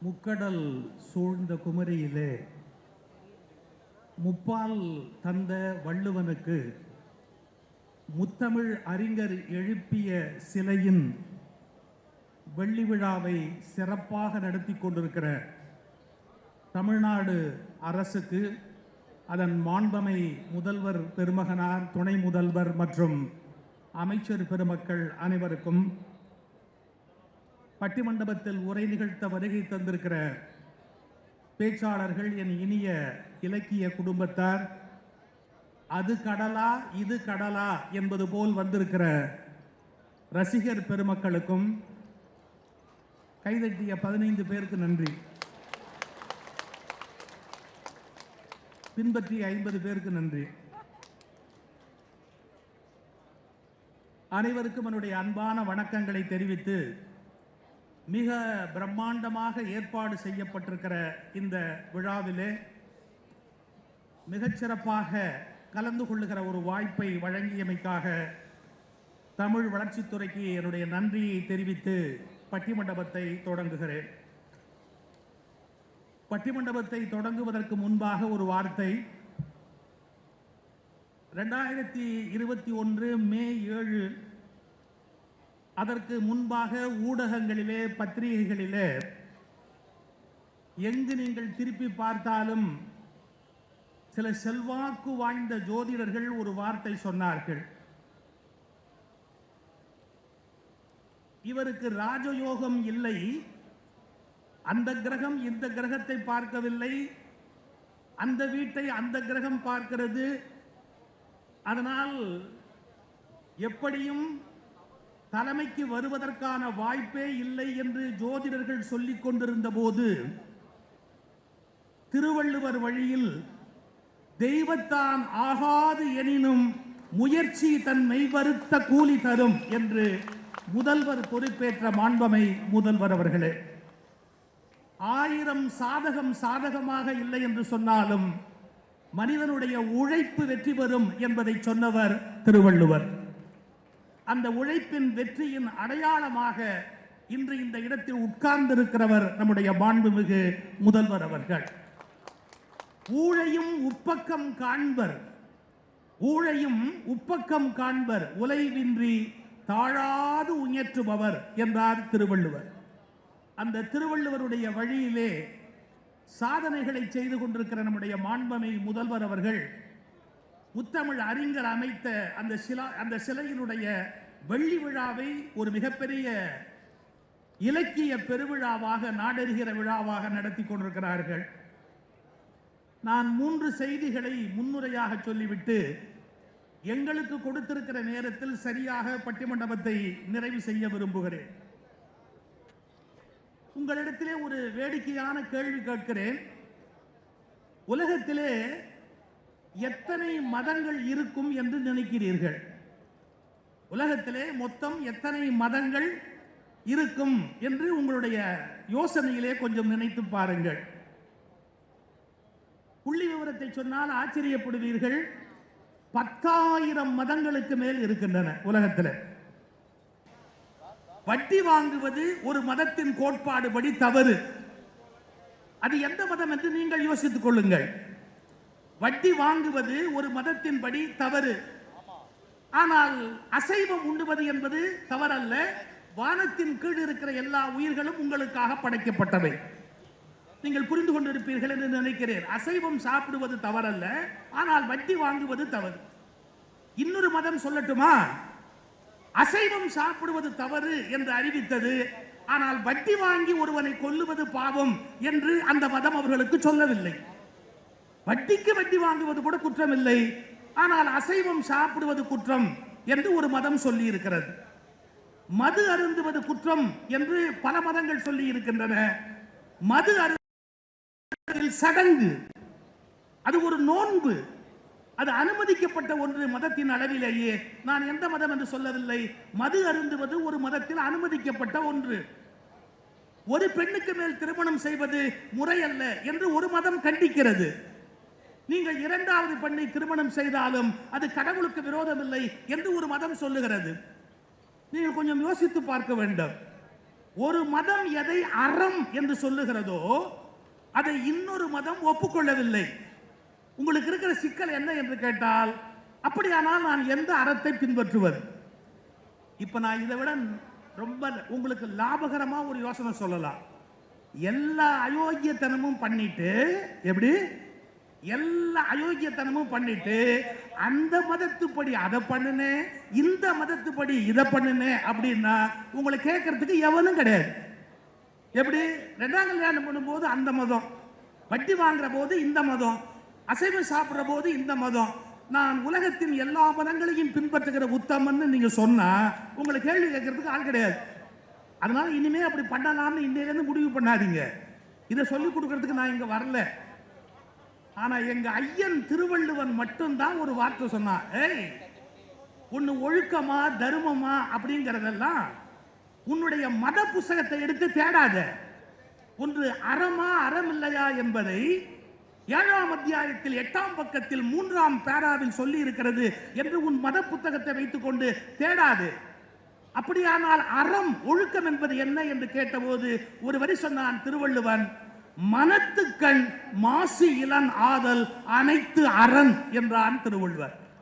முக்கடல் சூழ்ந்த குமரியிலே முப்பால் தந்த வள்ளுவனுக்கு முத்தமிழ் அறிஞர் எழுப்பிய சிலையின் வெள்ளி விழாவை சிறப்பாக நடத்தி கொண்டிருக்கிற தமிழ்நாடு அரசுக்கு, அதன் மாண்பமை முதல்வர் பெருமகனார், துணை முதல்வர் மற்றும் அமைச்சர் பெருமக்கள் அனைவருக்கும், பட்டிமண்டபத்தில் உரை நிகழ்த்த வருகை தந்திருக்கிற பேச்சாளர்கள், என் இனிய இலக்கிய குடும்பத்தார், அது கடலா இது கடலா என்பது போல் வந்திருக்கிற ரசிகர் பெருமக்களுக்கும், கைதட்டிய 15 பேருக்கு நன்றி, பின்பற்றிய 50 பேருக்கு நன்றி. அனைவருக்கும் என்னுடைய அன்பான வணக்கங்களை தெரிவித்து, மிக பிரம்மாண்டமாக ஏற்பாடு செய்யப்பட்டிருக்கிற இந்த விழாவிலே மிகச்சிறப்பாக கலந்து கொள்ளுகிற ஒரு வாய்ப்பை வழங்கியமைக்காக தமிழ் வளர்ச்சித்துறைக்கு என்னுடைய நன்றியை தெரிவித்து பட்டிமண்டபத்தை தொடங்குகிறேன். பட்டிமண்டபத்தை தொடங்குவதற்கு முன்பாக ஒரு வார்த்தை. 2021 மே 7, அதற்கு முன்பாக ஊடகங்களிலே, பத்திரிகைகளிலே எங்கு நீங்கள் திருப்பி பார்த்தாலும் சில செல்வாக்கு வாய்ந்த ஜோதிடர்கள் ஒரு வார்த்தை சொன்னார்கள். இவருக்கு ராஜயோகம் இல்லை, அந்த கிரகம் இந்த கிரகத்தை பார்க்கவில்லை, அந்த வீட்டை அந்த கிரகம் பார்க்கிறது, அதனால் எப்படியும் தலைமைக்கு வருவதற்கான வாய்ப்பே இல்லை என்று ஜோதிடர்கள் சொல்லிக் கொண்டிருந்த போது, திருவள்ளுவர் வழியில் தெய்வத்தான் ஆகாது எனினும் முயற்சி தன் மெய்வருத்த கூலி தரும் என்று முதல்வர் பொறுப்பேற்ற மாண்பமை முதல்வர் அவர்களே, 1000 சாதகம் சாதகமாக இல்லை என்று சொன்னாலும் மனிதனுடைய உழைப்பு வெற்றி பெறும் என்பதை சொன்னவர் திருவள்ளுவர். அந்த உழைப்பின் வெற்றியின் அடையாளமாக இன்று இந்த இடத்தில் உட்கார்ந்திருக்கிறவர் நம்முடைய மாண்புமிகு முதல்வர் அவர்கள். ஊழையும் உப்பக்கம் காண்பர், ஊழையும் உப்பக்கம் காண்பர், உலைவின்றி தாழாது உயற்றுபவர் என்றார் திருவள்ளுவர். அந்த திருவள்ளுவருடைய வழியிலே சாதனைகளை செய்து கொண்டிருக்கிற நம்முடைய மாண்பமை முதல்வர் அவர்கள் முத்தமிழ் அறிஞர் அமைத்த அந்த சிலையினுடைய வெள்ளி விழாவை ஒரு மிகப்பெரிய இலக்கிய பெருவிழாவாக, நாடறிகிற விழாவாக நடத்தி கொண்டிருக்கிறார்கள். நான் 3 செய்திகளை முன்னுரையாக சொல்லிவிட்டு எங்களுக்கு கொடுத்திருக்கிற நேரத்தில் சரியாக பட்டிமண்டபத்தை நிறைவு செய்ய விரும்புகிறேன். உங்களிடத்திலே ஒரு வேடிக்கையான கேள்வி கேட்கிறேன். உலகத்திலே எத்தனை மதங்கள் இருக்கும் என்று நினைக்கிறீர்கள்? உலகத்திலே மொத்தம் எத்தனை மதங்கள் இருக்கும் என்று உங்களுடைய யோசனையிலே கொஞ்சம் நினைத்து பாருங்கள். புள்ளி விவரத்தை சொன்னால் ஆச்சரியப்படுவீர்கள். 10,000 மதங்களுக்கு மேல் இருக்கின்றன உலகத்தில். வட்டி வாங்குவது ஒரு மதத்தின் கோட்பாடு படி தவறு. அது எந்த மதம் என்று நீங்கள் யோசித்துக் கொள்ளுங்கள். வட்டி வாங்குவது ஒரு மதத்தின் படி தவறு. ஆனால் அசைவம் உண்ணுவது என்பது தவறல்ல. வானத்தின் கீழ் இருக்கிற எல்லா உயிர்களும் உங்களுக்காக படைக்கப்பட்டவை. நீங்கள் புரிந்து கொண்டிருப்பீர்கள் என்று நினைக்கிறேன். அசைவம் சாப்பிடுவது தவறல்ல, ஆனால் வட்டி வாங்குவது தவறு. இன்னொரு மதம் சொல்லட்டுமா? அசைவம் சாப்பிடுவது தவறு என்று அறிவித்தது, ஆனால் வட்டி வாங்கி ஒருவனை கொல்லுவது பாவம் என்று அந்த மதம் அவர்களுக்கு சொல்லவில்லை. வட்டிக்கு வட்டி வாங்குவது கூட குற்றம் இல்லை, ஆனால் அசைவம் சாப்பிடுவது குற்றம் என்று ஒரு மதம் சொல்லி இருக்கிறது. மது அருந்துவது குற்றம் என்று பல மதங்கள் சொல்லி இருக்கின்றன. மது சடங்கு, அது ஒரு நோன்பு, அது அனுமதிக்கப்பட்ட ஒன்று மதத்தின் அளவிலேயே. நான் எந்த மதம் என்று சொல்லவில்லை. மது அருந்துவது ஒரு மதத்தில் அனுமதிக்கப்பட்ட ஒன்று. ஒரு பெண்ணுக்கு மேல் திருமணம் செய்வது முறையல்ல என்று ஒரு மதம் கண்டிக்கிறது. நீங்கள் 2வது பெண்ணை திருமணம் செய்தாலும் அது கடவுளுக்கு விரோதம் இல்லை என்று ஒரு மதம் சொல்லுகிறது. நீங்கள் கொஞ்சம் யோசித்து பார்க்க வேண்டும். ஒரு மதம் எதை அறம் என்று சொல்லுகிறதோ அதை இன்னொரு மதம் ஒப்புக்கொள்ளவில்லை. உங்களுக்கு இருக்கிற சிக்கல் என்ன என்று கேட்டால், அப்படியானால் நான் எந்த அறத்தை பின்பற்றுவது? இப்ப நான் இதை விட ரொம்ப உங்களுக்கு லாபகரமா ஒரு யோசனை சொல்லலாம். எல்லா அயோக்கியத்தனமும் பண்ணிட்டு, எப்படி எல்லா அயோக்கியத்தனமும் பண்ணிட்டு அந்த மதத்துப்படி அதை பண்ணுனேன், இந்த மதத்துப்படி இதை பண்ணுனேன் அப்படின்னா உங்களை கேட்கறதுக்கு எவனும் கிடையாது. எப்படி ரெண்டாம் கல்யாணம் பண்ணும்போது அந்த மதம், வட்டி வாங்குற போது இந்த மதம், அசைவம் சாப்பிடுற போது இந்த மதம், நான் உலகத்தின் எல்லா மதங்களையும் பின்பற்றுகிற உத்தமன்னு நீங்க சொன்னா உங்களை கேள்வி கேட்கறதுக்கு ஆள் கிடையாது. அதனால இனிமே அப்படி பண்ணலாம்னு இன்னையிலேருந்து முடிவு பண்ணாதீங்க. இதை சொல்லிக் கொடுக்கறதுக்கு நான் இங்க வரல. ஆனா எங்க ஐயன் திருவள்ளுவன் மட்டும்தான் ஒரு வார்த்தை சொன்னான். ஏய், ஒன்னு ஒழுக்கமா தர்மமா அப்படிங்கறதெல்லாம் உன்னுடைய மத புஸ்தகத்தை எடுத்து தேடாத. ஒன்று அறமா அறம் இல்லையா என்பதை 7ஆம் அத்தியாயத்தில் 8ஆம் பக்கத்தில் 3ஆம் பேராவில் சொல்லி இருக்கிறது என்று உன் மத புத்தகத்தை வைத்துக் கொண்டு தேடாது. அப்படியானால் அறம் ஒழுக்கம் என்பது என்ன என்று கேட்டபோது ஒரு வரி சொன்னான் திருவள்ளுவன், மனத்துக்கண் மாசு இளன் ஆதல் அனைத்து அரண் என்றான் திருவள்ளுவர்.